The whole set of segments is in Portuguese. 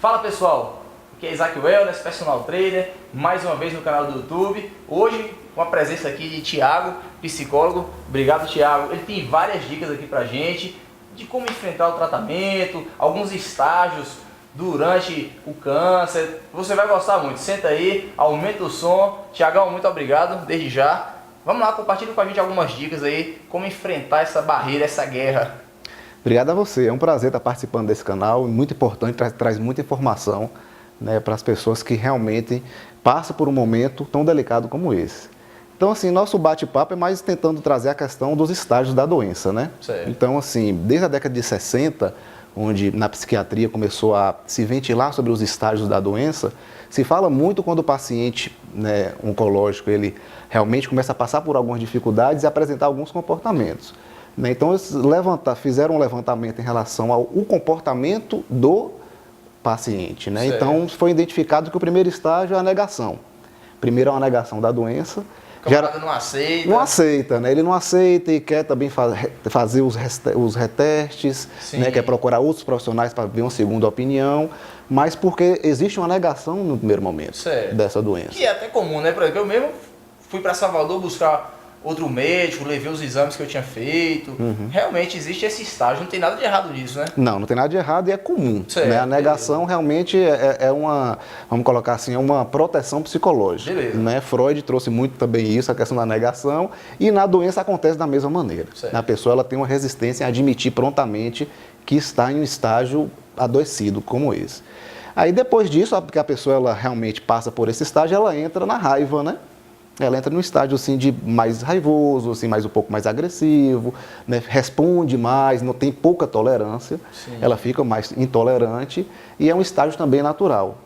Fala pessoal, aqui é Isaac Wellness, personal trainer, mais uma vez no canal do YouTube. Hoje com a presença aqui de Thiago, psicólogo. Obrigado, Thiago. Ele tem várias dicas aqui pra gente de como enfrentar o tratamento, alguns estágios durante o câncer. Você vai gostar muito. Senta aí, aumenta o som. Thiagão, muito obrigado desde já. Vamos lá, compartilha com a gente algumas dicas aí, como enfrentar essa barreira, essa guerra. Obrigado a você, é um prazer estar participando desse canal, muito importante, traz muita informação, né, para as pessoas que realmente passam por um momento tão delicado como esse. Então, assim, nosso bate-papo é mais tentando trazer a questão dos estágios da doença, né? Certo. Então, assim, desde a década de 60, onde na psiquiatria começou a se ventilar sobre os estágios da doença, se fala muito quando o paciente, né, oncológico, ele realmente começa a passar por algumas dificuldades e apresentar alguns comportamentos. Então, eles fizeram um levantamento em relação ao comportamento do paciente, né? Então, foi identificado que o primeiro estágio é a negação. Primeiro é uma negação da doença. O camarada não aceita. Não aceita, né? Ele não aceita e quer também fazer os retestes, né? Quer procurar outros profissionais para ver uma segunda opinião, mas porque existe uma negação no primeiro momento dessa doença. Que é até comum, né? Por exemplo, eu mesmo fui para Salvador buscar outro médico, levei os exames que eu tinha feito. Realmente existe esse estágio, não tem nada de errado nisso, né? Não tem nada de errado e é comum. Né? A negação realmente é uma, vamos colocar assim, é uma proteção psicológica. Né? Freud trouxe muito também isso, a questão da negação, e na doença acontece da mesma maneira. A pessoa ela tem uma resistência em admitir prontamente que está em um estágio adoecido como esse. Aí depois disso, porque a pessoa ela realmente passa por esse estágio, ela entra na raiva, né? Ela entra num estágio assim, de mais raivoso, assim, um pouco mais agressivo, né? Responde mais, não tem pouca tolerância, ela fica mais intolerante e é um estágio também natural,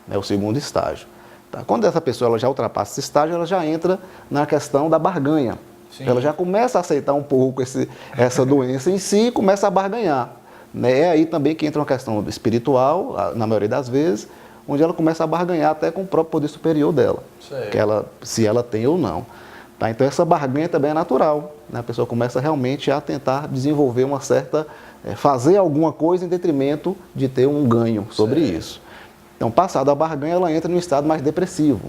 né? O segundo estágio. Tá? Quando essa pessoa ela já ultrapassa esse estágio, ela já entra na questão da barganha. Ela já começa a aceitar um pouco essa doença em si e começa a barganhar. Né? É aí também que entra uma questão espiritual, na maioria das vezes, onde ela começa a barganhar até com o próprio poder superior dela, se ela tem ou não. Tá? Então essa barganha também é natural, né? A pessoa começa realmente a tentar desenvolver uma certa, fazer alguma coisa em detrimento de ter um ganho sobre isso. Então passada a barganha ela entra num estado mais depressivo.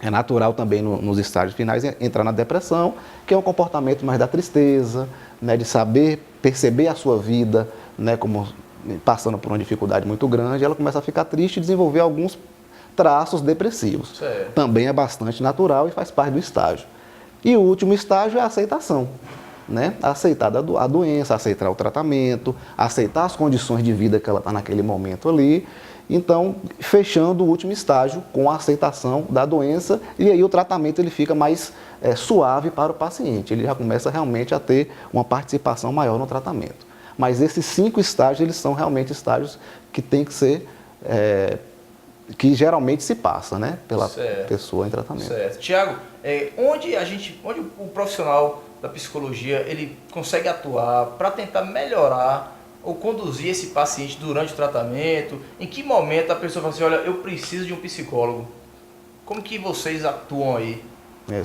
É natural também nos estágios finais entrar na depressão, que é um comportamento mais da tristeza, né? De saber perceber a sua vida, né? Como passando por uma dificuldade muito grande, ela começa a ficar triste e desenvolver alguns traços depressivos. Também é bastante natural e faz parte do estágio. E o último estágio é a aceitação. Né? Aceitar a doença, aceitar o tratamento, aceitar as condições de vida que ela está naquele momento ali. Então, fechando o último estágio com a aceitação da doença e aí o tratamento ele fica mais suave para o paciente. Ele já começa realmente a ter uma participação maior no tratamento. Mas esses 5 estágios, eles são realmente estágios que tem que ser, que geralmente se passa, né, pela pessoa em tratamento. Thiago, onde o profissional da psicologia, ele consegue atuar para tentar melhorar ou conduzir esse paciente durante o tratamento? Em que momento a pessoa fala assim, olha, eu preciso de um psicólogo? Como que vocês atuam aí?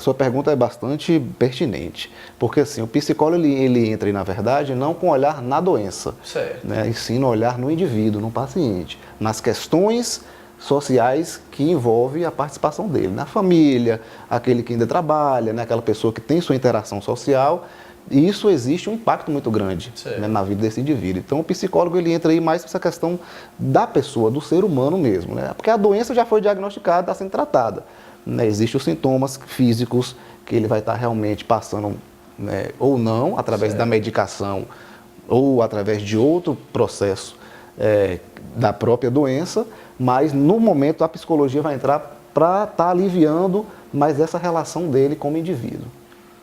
Sua pergunta é bastante pertinente, porque assim, o psicólogo ele entra, na verdade, não com olhar na doença, né, e sim no olhar no indivíduo, no paciente, nas questões sociais que envolvem a participação dele, na família, aquele que ainda trabalha, né, aquela pessoa que tem sua interação social, e isso existe um impacto muito grande, né, na vida desse indivíduo. Então o psicólogo ele entra aí mais nessa questão da pessoa, do ser humano mesmo, né, porque a doença já foi diagnosticada, está sendo tratada. Né, existem os sintomas físicos que ele vai estar realmente passando, né, ou não, através da medicação ou através de outro processo da própria doença, mas no momento a psicologia vai entrar para estar aliviando mais essa relação dele como indivíduo.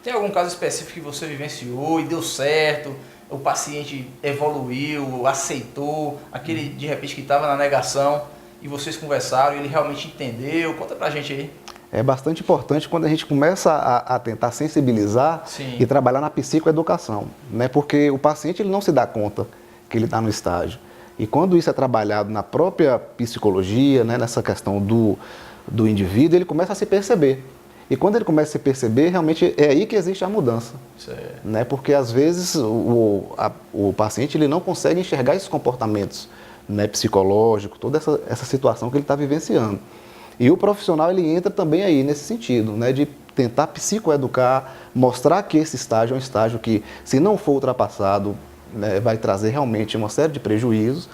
Tem algum caso específico que você vivenciou e deu certo? O paciente evoluiu, aceitou, aquele de repente que estava na negação e vocês conversaram e ele realmente entendeu? Conta pra gente aí. É bastante importante quando a gente começa a tentar sensibilizar e trabalhar na psicoeducação, né? Porque o paciente ele não se dá conta que ele está no estágio. E quando isso é trabalhado na própria psicologia, né, nessa questão do indivíduo, ele começa a se perceber. E quando ele começa a se perceber, realmente é aí que existe a mudança. Né? Porque às vezes o paciente ele não consegue enxergar esses comportamentos né, psicológico, toda essa situação que ele está vivenciando. E o profissional ele entra também aí nesse sentido, né, de tentar psicoeducar, mostrar que esse estágio é um estágio que, se não for ultrapassado, né, vai trazer realmente uma série de prejuízos,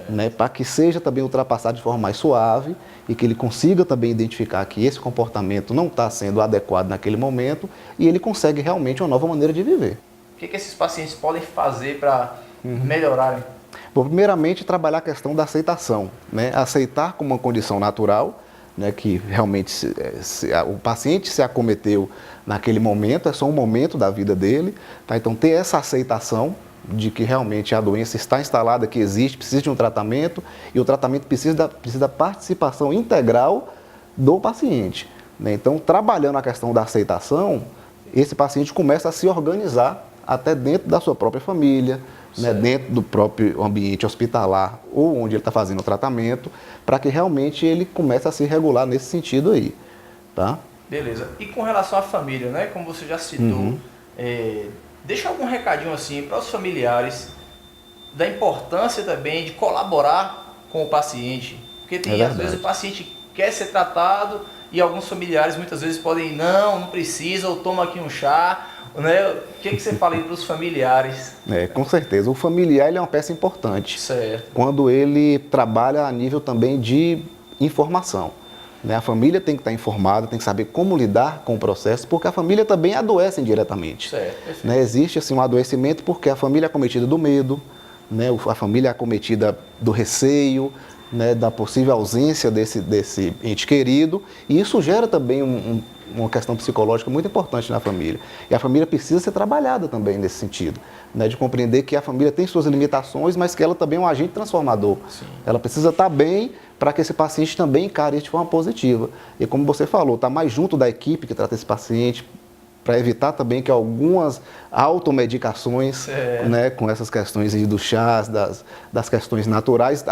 né, para que seja também ultrapassado de forma mais suave e que ele consiga também identificar que esse comportamento não está sendo adequado naquele momento e ele consegue realmente uma nova maneira de viver. O que esses pacientes podem fazer para melhorarem? Bom, primeiramente, trabalhar a questão da aceitação, né? Aceitar como uma condição natural, né, que realmente o paciente se acometeu naquele momento, é só um momento da vida dele, tá? Então ter essa aceitação de que realmente a doença está instalada, que existe, precisa de um tratamento e o tratamento precisa da participação integral do paciente, né? Então, trabalhando a questão da aceitação, esse paciente começa a se organizar até dentro da sua própria família, né, dentro do próprio ambiente hospitalar ou onde ele está fazendo o tratamento, para que realmente ele comece a se regular nesse sentido aí, tá? Beleza. E com relação à família, né, como você já citou, deixa algum recadinho assim para os familiares da importância também de colaborar com o paciente, porque tem às vezes o paciente quer ser tratado e alguns familiares muitas vezes podem, não precisa, ou toma aqui um chá, né? O que você fala aí para os familiares? Com certeza. O familiar ele é uma peça importante. Certo. Quando ele trabalha a nível também de informação, né? A família tem que estar informada, tem que saber como lidar com o processo, porque a família também adoece indiretamente. Certo. Né? Existe assim, um adoecimento porque a família é acometida do medo, né? A família é acometida do receio, né? Da possível ausência desse ente querido, e isso gera também uma questão psicológica muito importante na família. E a família precisa ser trabalhada também nesse sentido, né, de compreender que a família tem suas limitações, mas que ela também é um agente transformador. Sim. Ela precisa estar bem para que esse paciente também encare isso de forma positiva. E como você falou, estar mais junto da equipe que trata esse paciente, para evitar também que algumas automedicações, né, com essas questões dos chás, das questões naturais,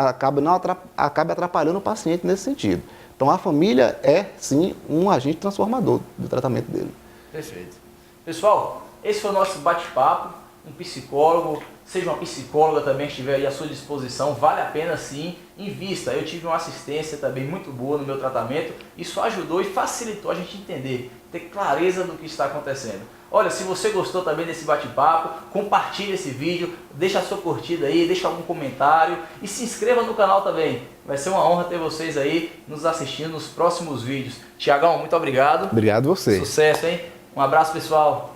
acabe atrapalhando o paciente nesse sentido. Então a família é sim um agente transformador do tratamento dele. Perfeito. Pessoal, esse foi o nosso bate-papo. Um psicólogo, seja uma psicóloga também que estiver aí à sua disposição, vale a pena sim, invista. Eu tive uma assistência também muito boa no meu tratamento, isso ajudou e facilitou a gente entender, ter clareza do que está acontecendo. Olha, se você gostou também desse bate-papo, compartilhe esse vídeo, deixa a sua curtida aí, deixa algum comentário e se inscreva no canal também. Vai ser uma honra ter vocês aí nos assistindo nos próximos vídeos. Tiagão, muito obrigado. Obrigado a você. Sucesso, hein? Um abraço, pessoal.